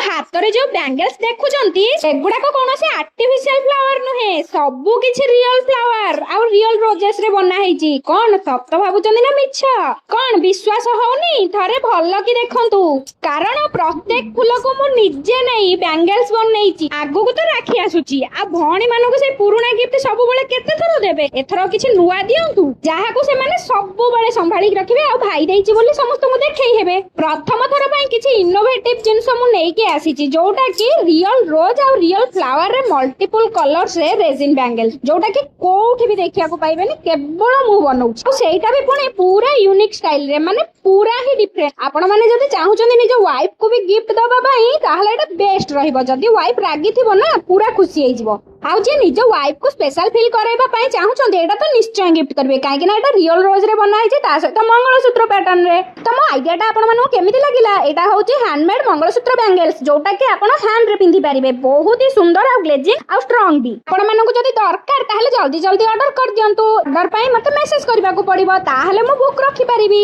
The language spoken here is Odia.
ହାତରେ ଯୋଉ ବ୍ୟାଙ୍ଗେଲ୍ସ ଦେଖୁଛନ୍ତି ସେଗୁଡାକ କୌଣସି ଆର୍ଟିଫିସିଆଲ ଫ୍ଲାୱାର ନୁହେଁ, ସବୁ କିଛି ରିଅଲ ଫ୍ଲାୱାର ଆଉ ରିଅଲ ରୋଜେସ ରେ ବନା ହେଇଛି। କଣ ସତ ଭାବୁଛନ୍ତି ନା ମିଛ? କଣ ବିଶ୍ୱାସ ହଉନି? ଥରେ ଭଲ କି ଦେଖନ୍ତୁ, କାରଣ ପ୍ରତ୍ୟେକ ଫୁଲକୁ ମୁଁ ନିଜେ ନେଇ ବ୍ୟାଙ୍ଗେଲ୍ସ ବନେଇଛି। ଆଗକୁ ତ ରାକ୍ଷୀ ଆସୁଛି, ଆଉ ଭଉଣୀ ମାନଙ୍କୁ ସେଇ ପୁରୁଣା ଗିଫ୍ଟ ସବୁବେଳେ କେତେ ଥର ଦେବେ? ଏଥର କିଛି ନୂଆ ଦିଅନ୍ତୁ ଯାହାକୁ ସେମାନେ ସବୁବେଳେ ସମ୍ଭାଳିକି ରଖିବେ ଆଉ ଭାଇ ଦେଇଛି ବୋଲି ସମସ୍ତଙ୍କୁ ଦେଖେଇ ହେବେ। ପ୍ରଥମ ଥର ପାଇଁ କିଛି ଇନୋଭେଟିଭ ଜିନିଷ ମୁଁ ନେଇକି ଆସିଛି, ଯୋଉଟା କି ରିଅଲ ରୋଜ ଆଉ ରିଅଲ ଫ୍ଲାୱାର ରେ ମଲ୍ଟିପୁଲ କଲର୍ସ ରେ ରେଜିନ୍ ବ୍ୟାଙ୍ଗେଲ୍ସ, ଯୋଉଟା କି କୋଉଠି ବି ଦେଖିବାକୁ ପାଇବେନି, କେବଳ ମୁଁ ବନଉଛି। ଆଉ ସେଇଟା ବି ପୁଣି ପୁରା ୟୁନିକ୍ ଷ୍ଟାଇଲ ରେ, ମାନେ ପୁରା ହିଁ ଡିଫରେଣ୍ଟ। ଆପଣ ମାନେ ଯଦି ଚାହୁଁଛନ୍ତି ନିଜ ୱାଇଫ କୁ ବି ଗିଫ୍ଟ ଦବା ପାଇଁ, ତାହେଲେ ଏଟା ବେଷ୍ଟ ରହିବ। ଯଦି ୱାଇଫ ରାଗିଥିବ ନା, ପୁରା ଖୁସି ହେଇଯିବ। ଆଉ ଯିଏ ନିଜ ୱାଇଫ କୁ ସ୍ପେଶାଲ ଫିଲ୍ କରାଇବା ପାଇଁ ଚାହୁଁଛନ୍ତି, ଏଇଟା ତ ନିଶ୍ଚୟ ଗିଫ୍ଟ କରିବେ, କାହିଁକି ନା ଏଟା ରିଅଲ ରୋଜ ରେ ବନା ହେଇଛି, ତା ସହିତ ମଙ୍ଗଳସୂତ୍ର ପ୍ୟାଟର୍ନ ରେ। ତ ମୋ ଆଇଡିଆ ଟା ଆପଣ ମାନଙ୍କୁ କେମିତି ଲାଗିଲା? ଏଇଟା ହଉଛି ହ୍ୟାଣ୍ଡମେଡ୍ ମଙ୍ଗଳସୂତ୍ର ବ୍ୟାଙ୍ଗେଲ୍ସ, ଯୋଉଟା କି ଆପଣ ହ୍ୟାଣ୍ଡ ରେ ପିନ୍ଧି ପାରିବେ। ବହୁତ ହି ସୁନ୍ଦର ଆଉ ଗ୍ଲେଜିଂ ଆଉ ଷ୍ଟ୍ରଙ୍ଗ ବି। ଆପଣ ମାନଙ୍କୁ ଯଦି ଦରକାର ତାହେଲେ ଜଲ୍ଦି ଜଲ୍ଦି ଅର୍ଡର କରିଦିଅନ୍ତୁ। ଅର୍ଡର ପାଇଁ ମତେ ମେସେଜ କରିବାକୁ ପଡିବ, ତାହେଲେ ମୁଁ ବୁକ୍ ରଖିପାରିବି।